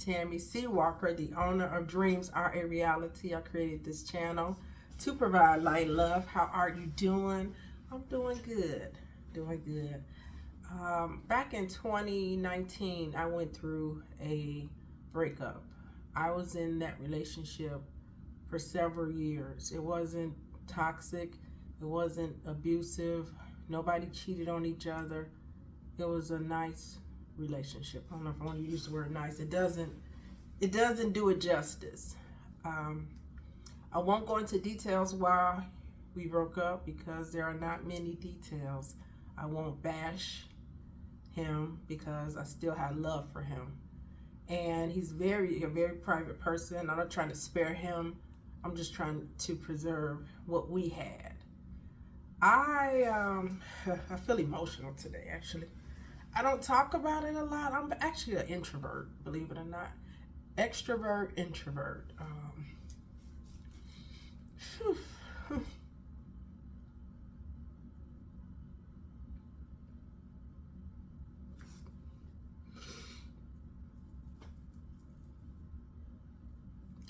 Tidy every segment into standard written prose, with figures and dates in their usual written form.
Tammy C. Walker, the owner of Dreams Are a Reality. I created this channel to provide light love. How are you doing? I'm doing good. Doing good. Back in 2019, I went through a breakup. I was in that relationship for several years. It wasn't toxic. It wasn't abusive. Nobody cheated on each other. It was a nice relationship. I don't know if I want to use the word nice. It doesn't do it justice. I won't go into details why we broke up because there are not many details. I won't bash him because I still have love for him. And he's a very private person. I'm not trying to spare him. I'm just trying to preserve what we had. I feel emotional today, actually. I don't talk about it a lot. I'm actually an introvert, believe it or not. Extrovert, introvert.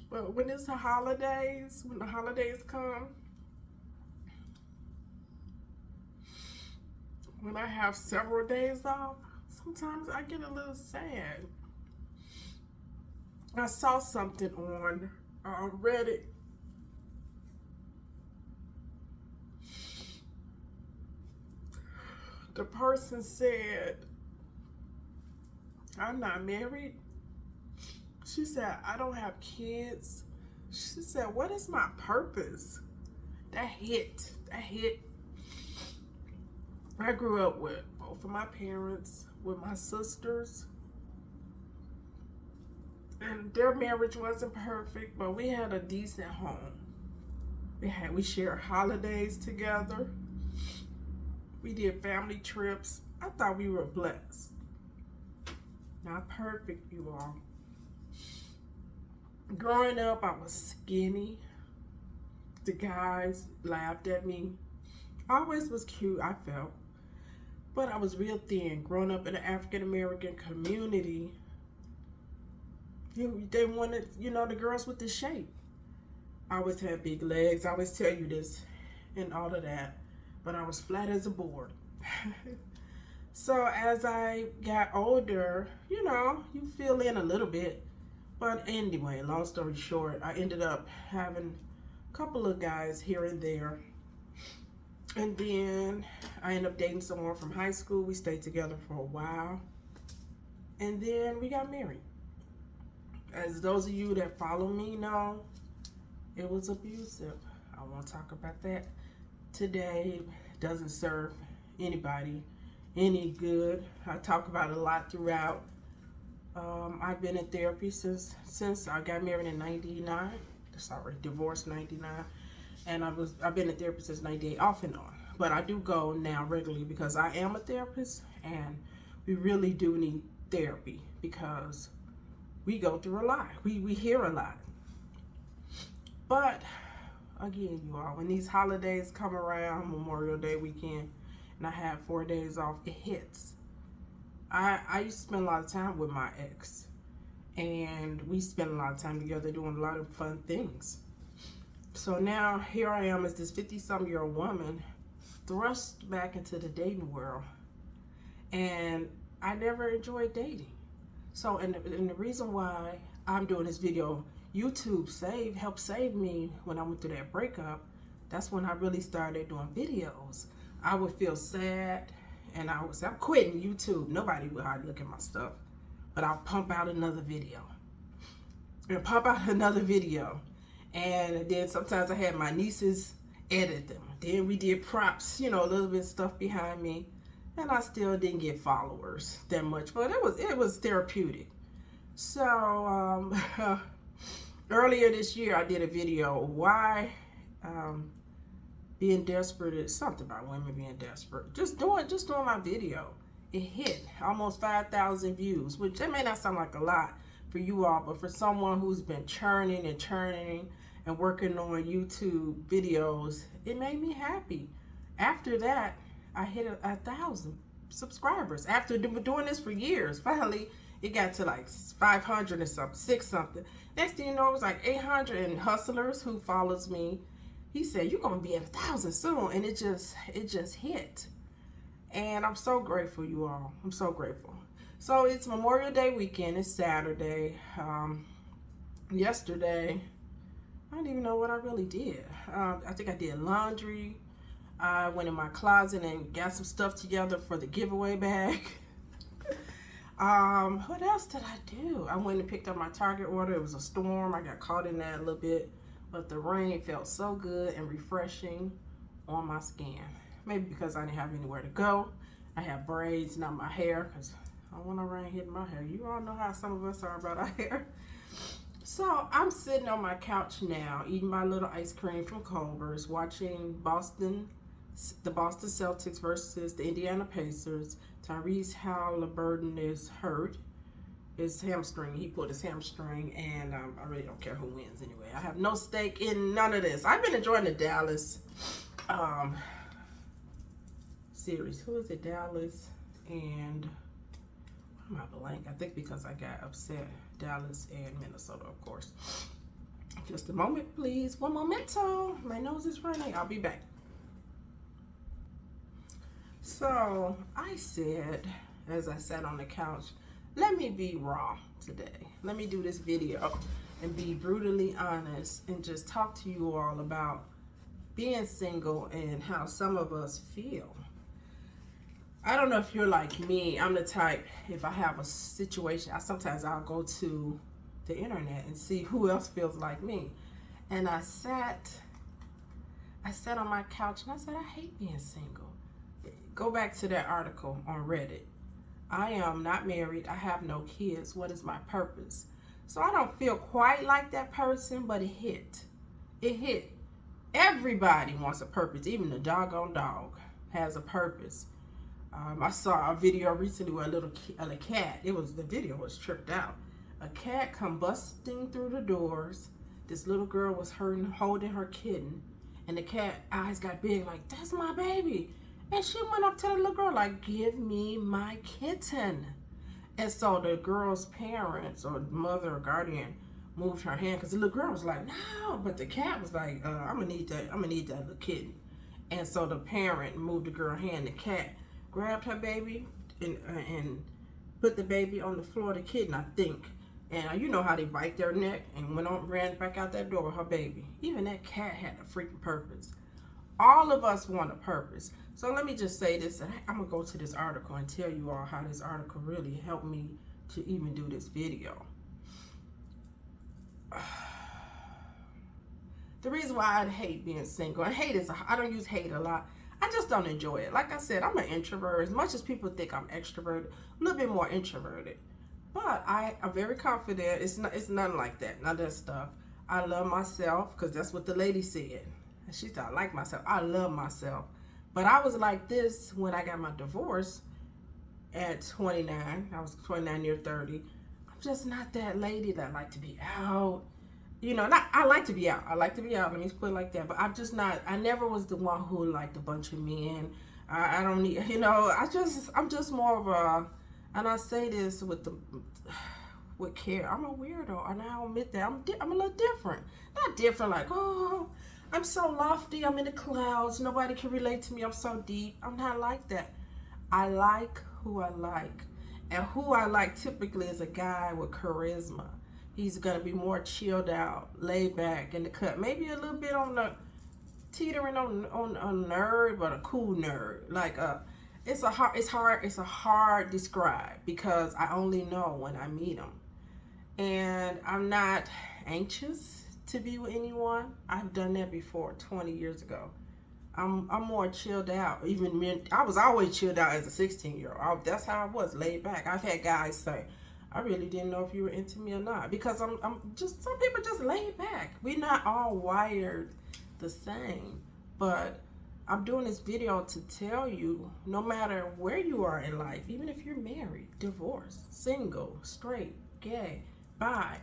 Well, when it's the holidays, when the holidays come, when I have several days off, sometimes I get a little sad. I saw something on Reddit. The person said, I'm not married. She said, I don't have kids. She said, what is my purpose? That hit. I grew up with both of my parents, with my sisters. And their marriage wasn't perfect, but we had a decent home. We shared holidays together. We did family trips. I thought we were blessed. Not perfect, you all. Growing up, I was skinny. The guys laughed at me. I always was cute, I felt. But I was real thin. Growing up in the African-American community, they wanted, the girls with the shape. I always had big legs. I always tell you this and all of that. But I was flat as a board. So as I got older, you fill in a little bit. But anyway, long story short, I ended up having a couple of guys here and there. And then I ended up dating someone from high school. We stayed together for a while. And then we got married. As those of you that follow me know, it was abusive. I won't talk about that today. It doesn't serve anybody any good. I talk about it a lot throughout. I've been in therapy since I got married in 99. Sorry, divorced 99. And I've been in therapy since 98, off and on. But I do go now regularly because I am a therapist, and we really do need therapy because we go through a lot. We hear a lot. But again, you all, when these holidays come around, Memorial Day weekend, and I have 4 days off, it hits. I used to spend a lot of time with my ex, and we spent a lot of time together doing a lot of fun things. So now here I am as this 50-some-year-old woman thrust back into the dating world, and I never enjoyed dating. So and the reason why I'm doing this video, YouTube helped save me when I went through that breakup. That's when I really started doing videos. I would feel sad, and I would say, I'm quitting YouTube. Nobody would hardly look at my stuff. But I'll pump out another video. And pump out another video. And then sometimes I had my nieces edit them. Then we did props, a little bit of stuff behind me. And I still didn't get followers that much. But it was therapeutic. So earlier this year I did a video, why being desperate is something about women being desperate. Just doing my video. It hit almost 5,000 views, which that may not sound like a lot for you all, but for someone who's been churning and working on YouTube videos, it made me happy. After that, I hit 1,000 subscribers. After doing this for years, finally, It got to like 500 and something, 6 something. Next thing you know, it was like 800. And Hustlers, who follows me, he said, you're going to be at 1,000 soon. And it just hit. And I'm so grateful, you all. I'm so grateful. So it's Memorial Day weekend. It's Saturday. Yesterday, I don't even know what I really did. I think I did laundry. I went in my closet and got some stuff together for the giveaway bag. What else did I do? I went and picked up my Target order. It was a storm. I got caught in that a little bit, but the rain felt so good and refreshing on my skin. Maybe because I didn't have anywhere to go. I have braids, not my hair, because I don't want no rain hitting my hair. You all know how some of us are about our hair. So I'm sitting on my couch now, eating my little ice cream from Culver's, watching the Boston Celtics versus the Indiana Pacers. Tyrese Halliburton is hurt. His hamstring, he pulled his hamstring, and I really don't care who wins anyway. I have no stake in none of this. I've been enjoying the Dallas series. Who is it? Dallas and I'm not blank. I think because I got upset. Dallas and Minnesota, of course. Just a moment, please. One momento. My nose is running. I'll be back. So I said, as I sat on the couch, let me be raw today. Let me do this video and be brutally honest and just talk to you all about being single and how some of us feel. I don't know if you're like me. I'm the type, if I have a situation, sometimes I'll go to the internet and see who else feels like me. And I sat on my couch and I said, I hate being single. Go back to that article on Reddit. I am not married. I have no kids. What is my purpose? So I don't feel quite like that person, but it hit. It hit. Everybody wants a purpose. Even the doggone dog has a purpose. I saw a video recently where a cat, the video was tripped out. A cat come busting through the doors. This little girl was holding her kitten, and the cat eyes got big like, that's my baby. And she went up to the little girl like, give me my kitten. And so the girl's parents or mother or guardian moved her hand because the little girl was like, no, but the cat was like, I'm gonna need that little kitten. And so the parent moved the girl's hand. The cat grabbed her baby and put the baby on the floor of the kitten, I think. And you know how they bite their neck, and ran back out that door with her baby. Even that cat had a freaking purpose. All of us want a purpose. So let me just say this. I'm going to go to this article and tell you all how this article really helped me to even do this video. The reason why I hate being single, and I don't use hate a lot. I just don't enjoy it. Like I said, I'm an introvert. As much as people think I'm extroverted, I'm a little bit more introverted. But I'm very confident. It's nothing like that. None of that stuff. I love myself, because that's what the lady said. She said, I like myself. I love myself. But I was like this when I got my divorce at 29. I was 29 near 30. I'm just not that lady that like to be out. You know, I like to be out. I like to be out. Let me put it like that. But I'm just not. I never was the one who liked a bunch of men. I don't need. You know. I'm just more of a. And I say this with care. I'm a weirdo, and I'll admit that I'm a little different. Not different like, oh, I'm so lofty. I'm in the clouds. Nobody can relate to me. I'm so deep. I'm not like that. I like who I like, and who I like typically is a guy with charisma. He's gonna be more chilled out, laid back in the cut. Maybe a little bit on the teetering on a nerd, but a cool nerd. Like it's hard to describe because I only know when I meet him. And I'm not anxious to be with anyone. I've done that before 20 years ago. I'm more chilled out. I was always chilled out as a 16-year-old. That's how I was, laid back. I've had guys say, I really didn't know if you were into me or not, because I'm just, some people just laid back. We're not all wired the same. But I'm doing this video to tell you, no matter where you are in life, even if you're married, divorced, single, straight, gay, bi,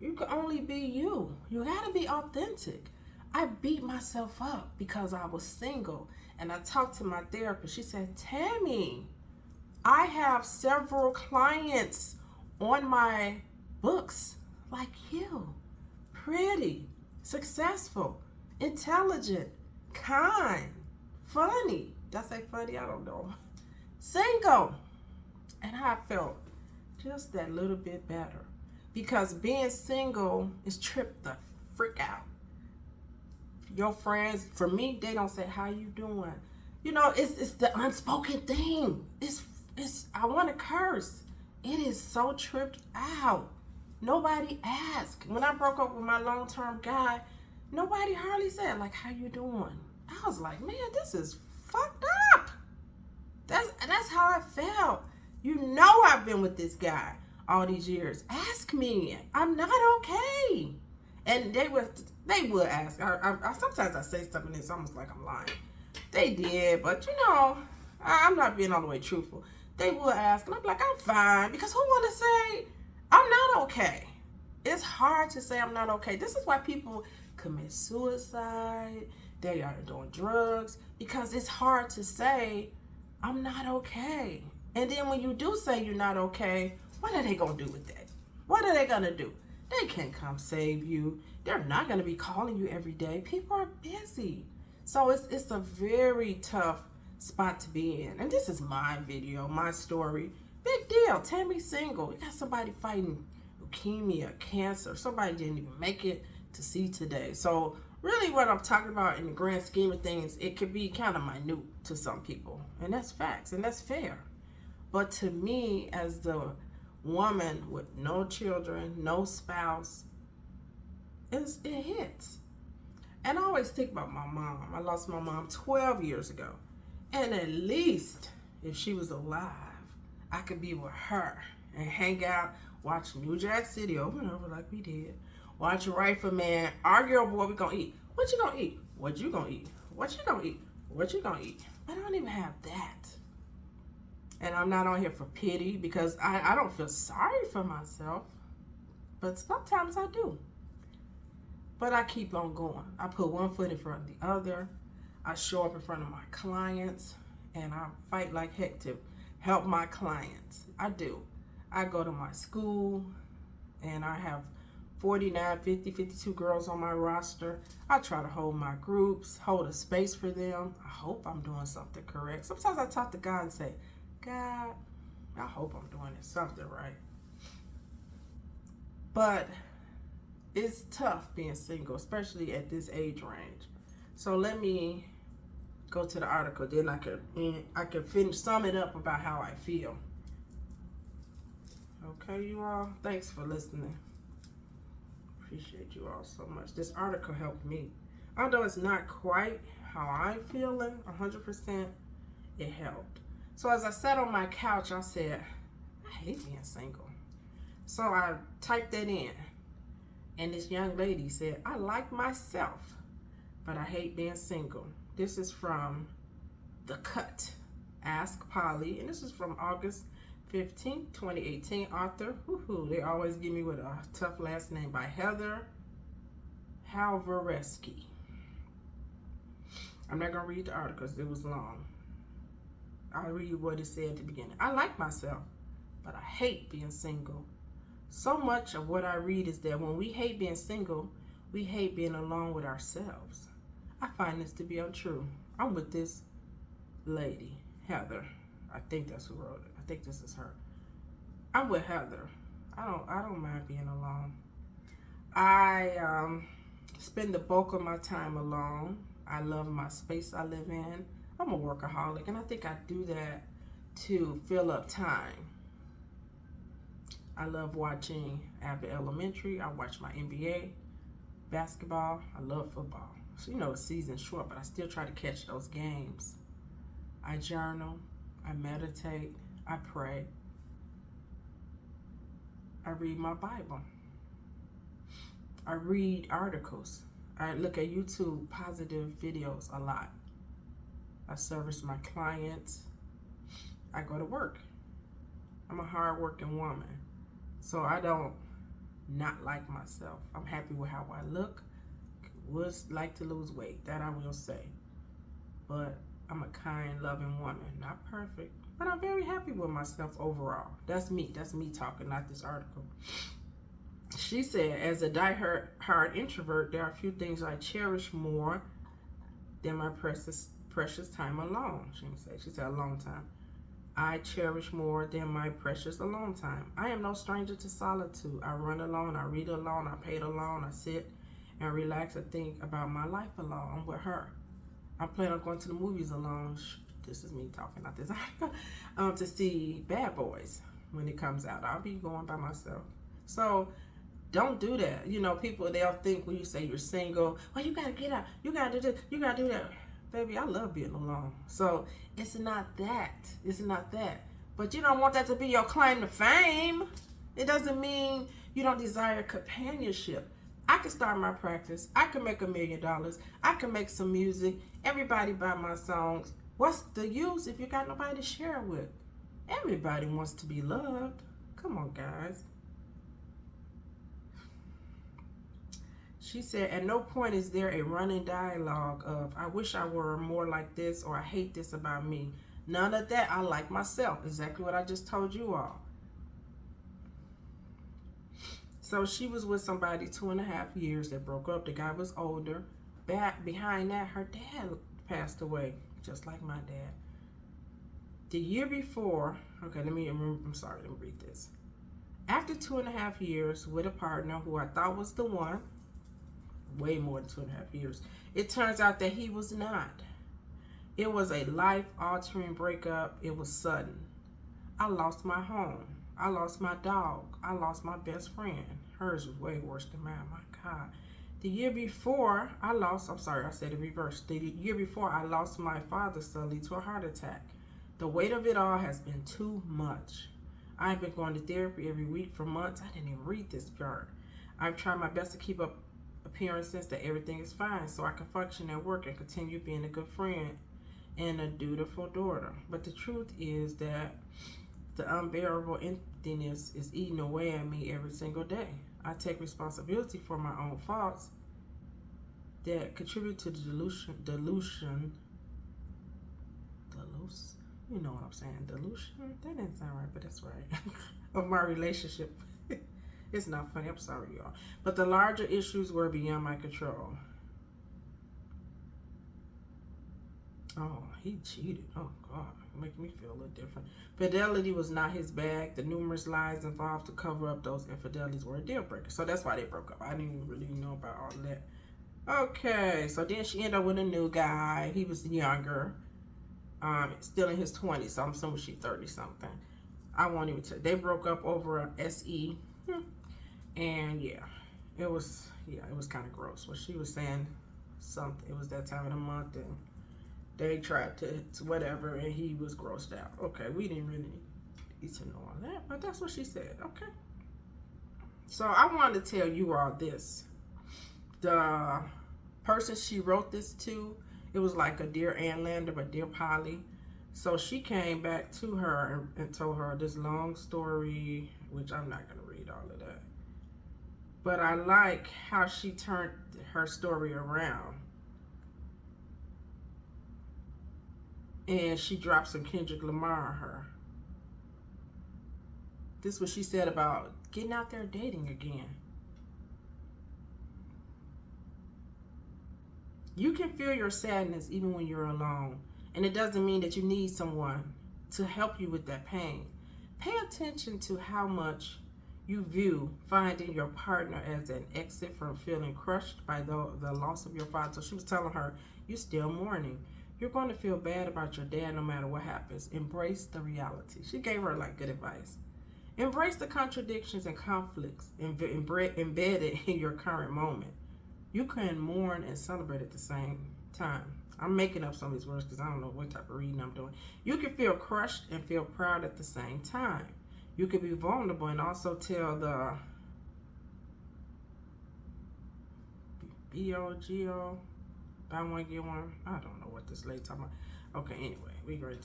you can only be you. You gotta be authentic. I beat myself up because I was single, and I talked to my therapist. She said, Tammy, I have several clients on my books like you. Pretty, successful, intelligent, kind, funny. Did I say funny? I don't know. Single. And I felt just that little bit better. Because being single is trip the freak out. Your friends, for me, they don't say, how you doing? You know, it's the unspoken thing. It's I want to curse. It is so tripped out. Nobody asked. When I broke up with my long-term guy, nobody hardly said, like, how you doing? I was like, man, this is fucked up. That's how I felt. You know I've been with this guy all these years. Ask me. I'm not okay. And they would ask. I sometimes I say stuff and it's almost like I'm lying. They did, but you know, I'm not being all the way truthful. They would ask, and I'm like, I'm fine. Because who want to say I'm not okay? It's hard to say I'm not okay. This is why people commit suicide. They are doing drugs. Because it's hard to say I'm not okay. And then when you do say you're not okay, what are they going to do with that? What are they going to do? They can't come save you. They're not going to be calling you every day. People are busy. So it's a very tough spot to be in. And this is my video, my story. Big deal. Tammy single. You got somebody fighting leukemia, cancer. Somebody didn't even make it to see today. So really what I'm talking about in the grand scheme of things, it could be kind of minute to some people. And that's facts. And that's fair. But to me, as the woman with no children, no spouse, it hits. And I always think about my mom. I lost my mom 12 years ago. And at least if she was alive, I could be with her and hang out, watch New Jack City over and over like we did. Watch Rifleman, argue over what we gonna eat. What you gonna eat? What you gonna eat? What you gonna eat? What you gonna eat? I don't even have that. And I'm not on here for pity because I don't feel sorry for myself. But sometimes I do. But I keep on going. I put one foot in front of the other. I show up in front of my clients. And I fight like heck to help my clients. I do. I go to my school. And I have 49, 50, 52 girls on my roster. I try to hold my groups. Hold a space for them. I hope I'm doing something correct. Sometimes I talk to God and say, God, I hope I'm doing something right. But it's tough being single, especially at this age range. So let me go to the article, then I can finish sum it up about how I feel. Okay, you all, thanks for listening. Appreciate you all so much. This article helped me. Although it's not quite how I'm feeling 100%, it helped. So as I sat on my couch, I said, I hate being single. So I typed that in. And this young lady said, I like myself, but I hate being single. This is from The Cut, Ask Polly. And this is from August 15, 2018. Author, they always give me with a tough last name, by Heather Halvoreski. I'm not going to read the article because it was long. I'll read what it said at the beginning. I like myself, but I hate being single. So much of what I read is that when we hate being single, we hate being alone with ourselves. I find this to be untrue. I'm with this lady, Heather. I think that's who wrote it. I think this is her. I'm with Heather. I don't mind being alone. I spend the bulk of my time alone. I love my space I live in. I'm a workaholic, and I think I do that to fill up time. I love watching Abbott Elementary. I watch my NBA, basketball. I love football. So, you know, the season's short, but I still try to catch those games. I journal. I meditate. I pray. I read my Bible. I read articles. I look at YouTube positive videos a lot. I service my clients. I go to work. I'm a hard-working woman. So I don't not like myself. I'm happy with how I look. Would like to lose weight, that I will say. But I'm a kind, loving woman. Not perfect, But I'm very happy with myself overall. That's me. That's me talking, not this article. She said, as a die-hard introvert, there are a few things I cherish more than my precious time alone. She didn't say. She said alone time. I cherish more than my precious alone time. I am no stranger to solitude. I run alone. I read alone. I paint alone. I sit and relax and think about my life alone. I'm with her. I plan on going to the movies alone. This is me talking, not this article. To see Bad Boys when it comes out. I'll be going by myself. So don't do that. You know, people, they'll think when you say you're single, well, you gotta get out. You gotta do this. You gotta do that. Baby, I love being alone. So it's not that. It's not that. But you don't want that to be your claim to fame. It doesn't mean you don't desire companionship. I can start my practice. I can make $1 million. I can make some music. Everybody buy my songs. What's the use if you got nobody to share with? Everybody wants to be loved. Come on, guys. She said, at no point is there a running dialogue of, I wish I were more like this, or I hate this about me. None of that. I like myself. Exactly what I just told you all. So she was with somebody 2.5 years. They broke up. The guy was older. Behind that, her dad passed away, just like my dad. The year before, okay, let me read this. After 2.5 years with a partner who I thought was the one, way more than 2.5 years, it turns out that he was not. It was a life-altering breakup. It was sudden. I lost my home. I lost my dog. I lost my best friend. Hers was way worse than mine. My God. The year before, I said it reversed. The year before, I lost my father suddenly to a heart attack. The weight of it all has been too much. I've been going to therapy every week for months. I didn't even read this part. I've tried my best to keep up appearances that everything is fine so I can function at work and continue being a good friend and a dutiful daughter. But the truth is that the unbearable emptiness is eating away at me every single day. I take responsibility for my own faults that contribute to the delusion, you know what I'm saying, delusion? That didn't sound right, but that's right, of my relationship. It's not funny, I'm sorry, y'all. But the larger issues were beyond my control. Oh, he cheated. Oh, God. Make me feel a little different. Fidelity was not his bag. The numerous lies involved to cover up those infidelities were a deal breaker. So that's why they broke up. I didn't even really know about all of that. Okay, so then she ended up with a new guy. He was younger. Still in his 20s. So I'm assuming she's 30-something. I won't even tell. They broke up over an SE. And yeah, it was kind of gross. What she was saying, something. It was that time of the month, and they tried to whatever, and he was grossed out. Okay, we didn't really need to know all that, but that's what she said. Okay. So I wanted to tell you all this. The person she wrote this to, it was like a Dear Ann Lander, but Dear Polly. So she came back to her and told her this long story, which I'm not going to read all of that. But I like how she turned her story around. And she dropped some Kendrick Lamar on her. This is what she said about getting out there dating again. You can feel your sadness even when you're alone. And it doesn't mean that you need someone to help you with that pain. Pay attention to how much you view finding your partner as an exit from feeling crushed by the loss of your father. So she was telling her, you're still mourning. You're going to feel bad about your dad no matter what happens. Embrace the reality. She gave her like good advice. Embrace the contradictions and conflicts embedded in your current moment. You can mourn and celebrate at the same time. I'm making up some of these words because I don't know what type of reading I'm doing. You can feel crushed and feel proud at the same time. You can be vulnerable and also tell the BOGO, buy one, get one. I don't know what this lady talking about. Okay, anyway, we great.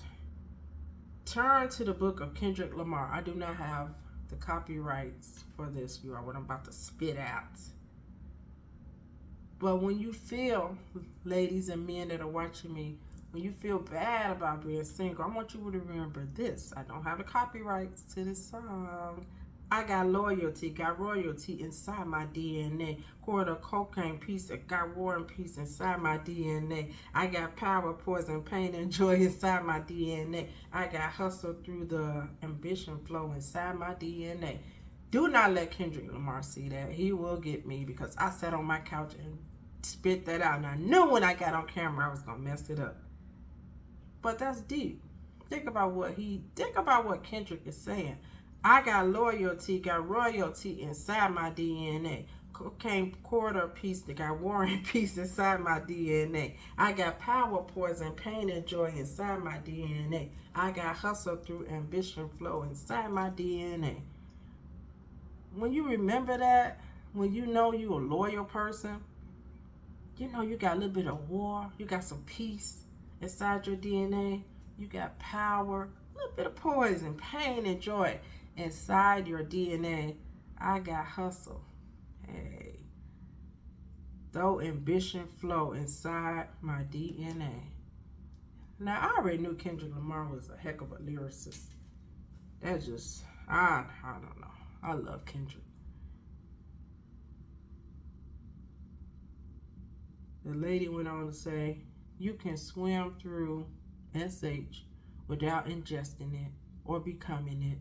Turn to the book of Kendrick Lamar. I do not have the copyrights for this, you are what I'm about to spit out. But when you feel, ladies and men that are watching me, when you feel bad about being single, I want you to remember this. I don't have the copyrights to this song. I got loyalty, got royalty inside my DNA. Quarter cocaine piece, got war and peace inside my DNA. I got power, poison, pain, and joy inside my DNA. I got hustle through the ambition flow inside my DNA. Do not let Kendrick Lamar see that. He will get me because I sat on my couch and spit that out. And I knew when I got on camera I was going to mess it up. But that's deep. Think about what Kendrick is saying. I got loyalty, got royalty inside my DNA. Cocaine quarter piece that got war and peace inside my DNA. I got power, poison, pain, and joy inside my DNA. I got hustle through ambition flow inside my DNA. When you remember that, when you know you're a loyal person, you know you got a little bit of war, you got some peace inside your DNA, you got power, a little bit of poison, pain, and joy inside your DNA. I got hustle. Hey. Though ambition flow inside my DNA. Now, I already knew Kendrick Lamar was a heck of a lyricist. That just, I don't know. I love Kendrick. The lady went on to say, you can swim through SH without ingesting it or becoming it.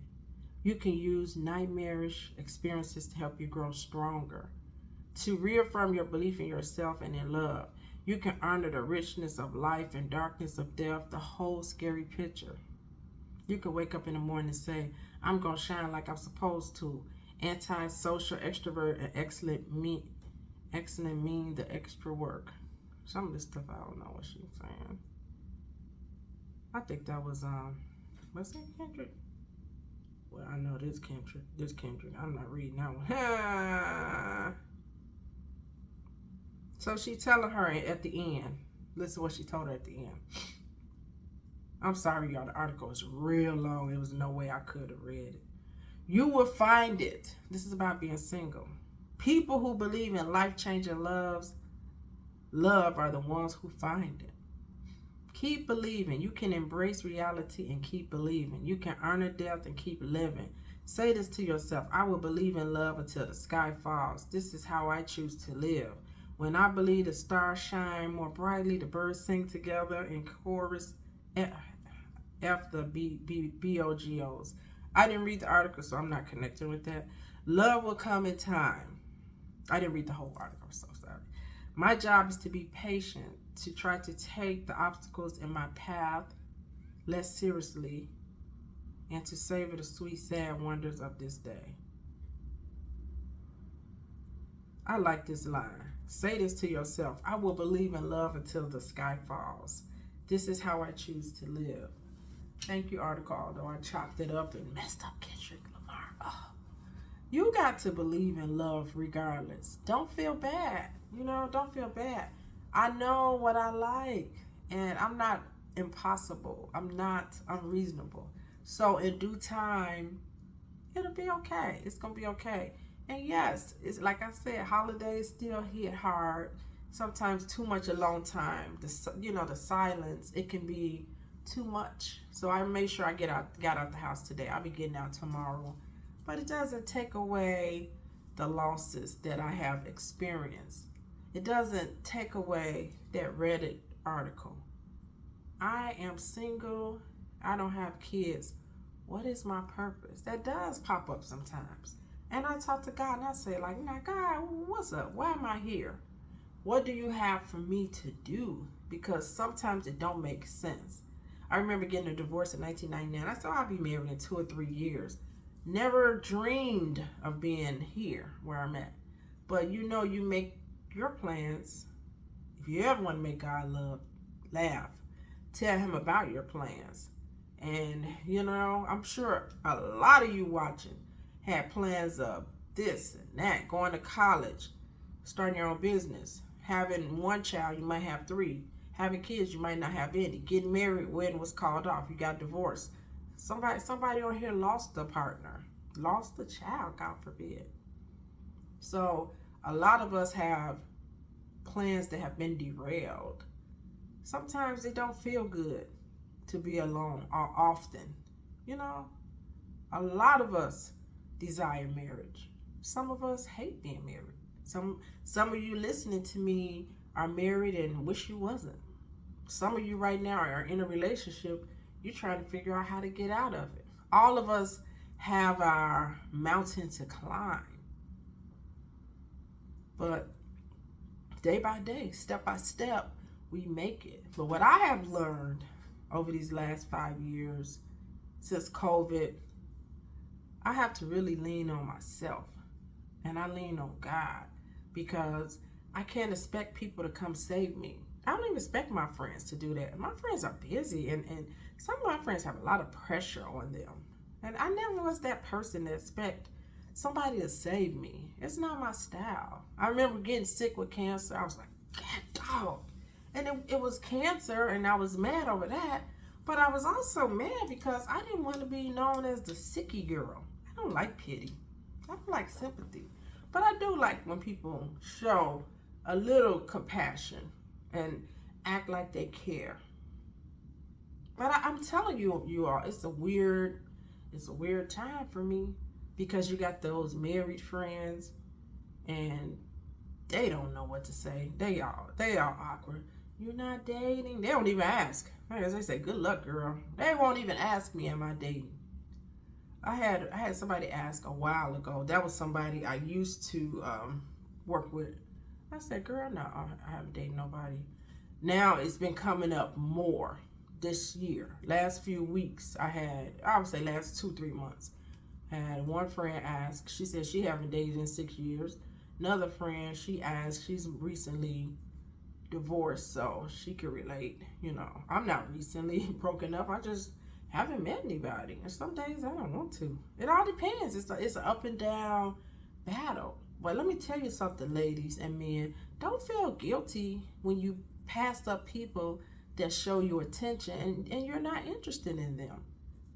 You can use nightmarish experiences to help you grow stronger, to reaffirm your belief in yourself and in love. You can honor the richness of life and darkness of death, the whole scary picture. You can wake up in the morning and say, I'm going to shine like I'm supposed to. Anti-social, extrovert, and excellent mean the extra work. Some of this stuff, I don't know what she was saying. I think that was, what's that, Kendrick? Well, I know this Kendrick. I'm not reading that one. So she telling her at the end, listen what she told her at the end. I'm sorry, y'all, the article is real long. There was no way I could have read it. You will find it. This is about being single. People who believe in life-changing love are the ones who find it. Keep believing. You can embrace reality and keep believing. You can honor death and keep living. Say this to yourself. I will believe in love until the sky falls. This is how I choose to live. When I believe the stars shine more brightly, the birds sing together in chorus. F the BOGOs. I didn't read the article, so I'm not connected with that. Love will come in time. I didn't read the whole article, so sorry. My job is to be patient, to try to take the obstacles in my path less seriously, and to savor the sweet, sad wonders of this day. I like this line. Say this to yourself. I will believe in love until the sky falls. This is how I choose to live. Thank you, article, although I chopped it up and messed up Kendrick Lamar. Oh. You got to believe in love regardless. Don't feel bad. Don't feel bad. I know what I like, and I'm not impossible. I'm not unreasonable. So in due time, it'll be okay. It's going to be okay. And yes, it's like I said, holidays still hit hard. Sometimes too much alone time. The silence, it can be too much. So I made sure I got out the house today. I'll be getting out tomorrow. But it doesn't take away the losses that I have experienced. It doesn't take away that Reddit article. I am single. I don't have kids. What is my purpose? That does pop up sometimes. And I talk to God and I say, God, what's up? Why am I here? What do you have for me to do? Because sometimes it don't make sense. I remember getting a divorce in 1999. I said, I'll be married in 2 or 3 years. Never dreamed of being here where I'm at. But you make your plans. If you ever want to make God laugh, tell him about your plans. And, I'm sure a lot of you watching had plans of this and that, going to college, starting your own business, having one child, you might have 3. Having kids, you might not have any. Getting married, wedding was called off. You got divorced. Somebody on here lost a partner, lost a child, God forbid. So a lot of us have plans that have been derailed. Sometimes it don't feel good to be alone or often. You know, a lot of us desire marriage. Some of us hate being married. Some of you listening to me are married and wish you wasn't. Some of you right now are in a relationship. You're trying to figure out how to get out of it. All of us have our mountain to climb. But day by day, step by step, we make it. But what I have learned over these last 5 years since COVID, I have to really lean on myself. And I lean on God, because I can't expect people to come save me. I don't even expect my friends to do that. My friends are busy, and some of my friends have a lot of pressure on them. And I never was that person to expect somebody to save me. It's not my style. I remember getting sick with cancer. I was like, God, dog. And it was cancer, and I was mad over that. But I was also mad because I didn't want to be known as the sicky girl. I don't like pity. I don't like sympathy. But I do like when people show a little compassion and act like they care. But I'm telling you all, it's a weird time for me, because you got those married friends and they don't know what to say. They are awkward. You're not dating. They don't even ask. As they say, good luck, girl. They won't even ask me, am I dating? I had somebody ask a while ago. That was somebody I used to work with. I said, girl, no, I haven't dated nobody. Now it's been coming up more this year. Last few weeks, I would say last 2-3 months, I had one friend ask. She said she haven't dated in 6 years. Another friend, she asked, she's recently divorced, so she could relate. You know, I'm not recently broken up. I just haven't met anybody, and some days I don't want to. It all depends. It's an up and down battle. But let me tell you something, ladies and men. Don't feel guilty when you pass up people that show you attention and you're not interested in them.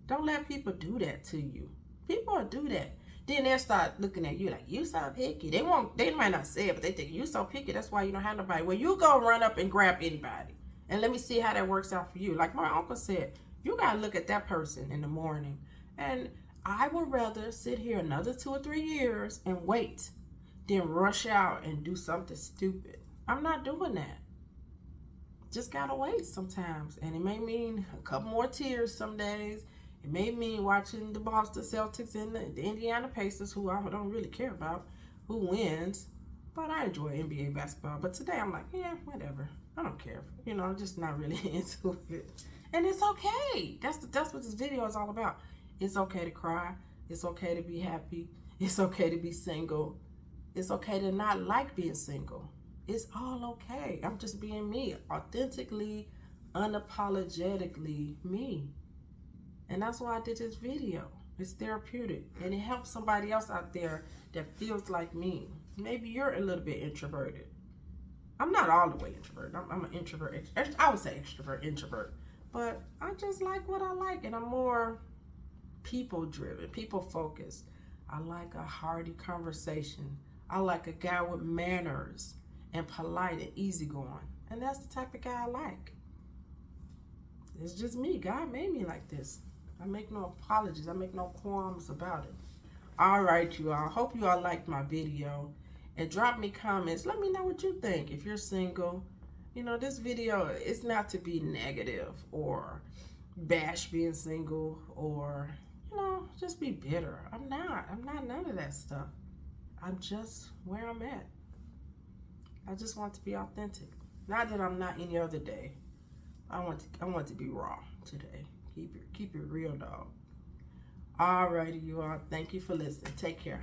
Don't let people do that to you. People will do that. Then they'll start looking at you like, you so picky. They might not say it, but they think, you so picky, that's why you don't have nobody. Well, you go run up and grab anybody. And let me see how that works out for you. Like my uncle said, you got to look at that person in the morning. And I would rather sit here another 2 or 3 years and wait than rush out and do something stupid. I'm not doing that. Just got to wait sometimes. And it may mean a couple more tears some days. It may mean watching the Boston Celtics and the Indiana Pacers, who I don't really care about, who wins. But I enjoy NBA basketball. But today I'm like, yeah, whatever. I don't care. You know, I'm just not really into it. And it's okay. That's what this video is all about. It's okay to cry. It's okay to be happy. It's okay to be single. It's okay to not like being single. It's all okay. I'm just being me, authentically, unapologetically me. And that's why I did this video. It's therapeutic, and it helps somebody else out there that feels like me. Maybe you're a little bit introverted. I'm not all the way introverted. I'm an introvert. I would say extrovert, introvert. But I just like what I like, and I'm more people-driven, people-focused. I like a hearty conversation. I like a guy with manners and polite and easygoing. And that's the type of guy I like. It's just me. God made me like this. I make no apologies. I make no qualms about it. All right, you all. Hope you all liked my video. And drop me comments. Let me know what you think. If you're single, you know, this video is not to be negative or bash being single or, you know, just be bitter. I'm not none of that stuff. I'm just where I'm at. I just want to be authentic. Not that I'm not any other day. I want to be raw today. Keep it real, dog. Alrighty, you all. Thank you for listening. Take care.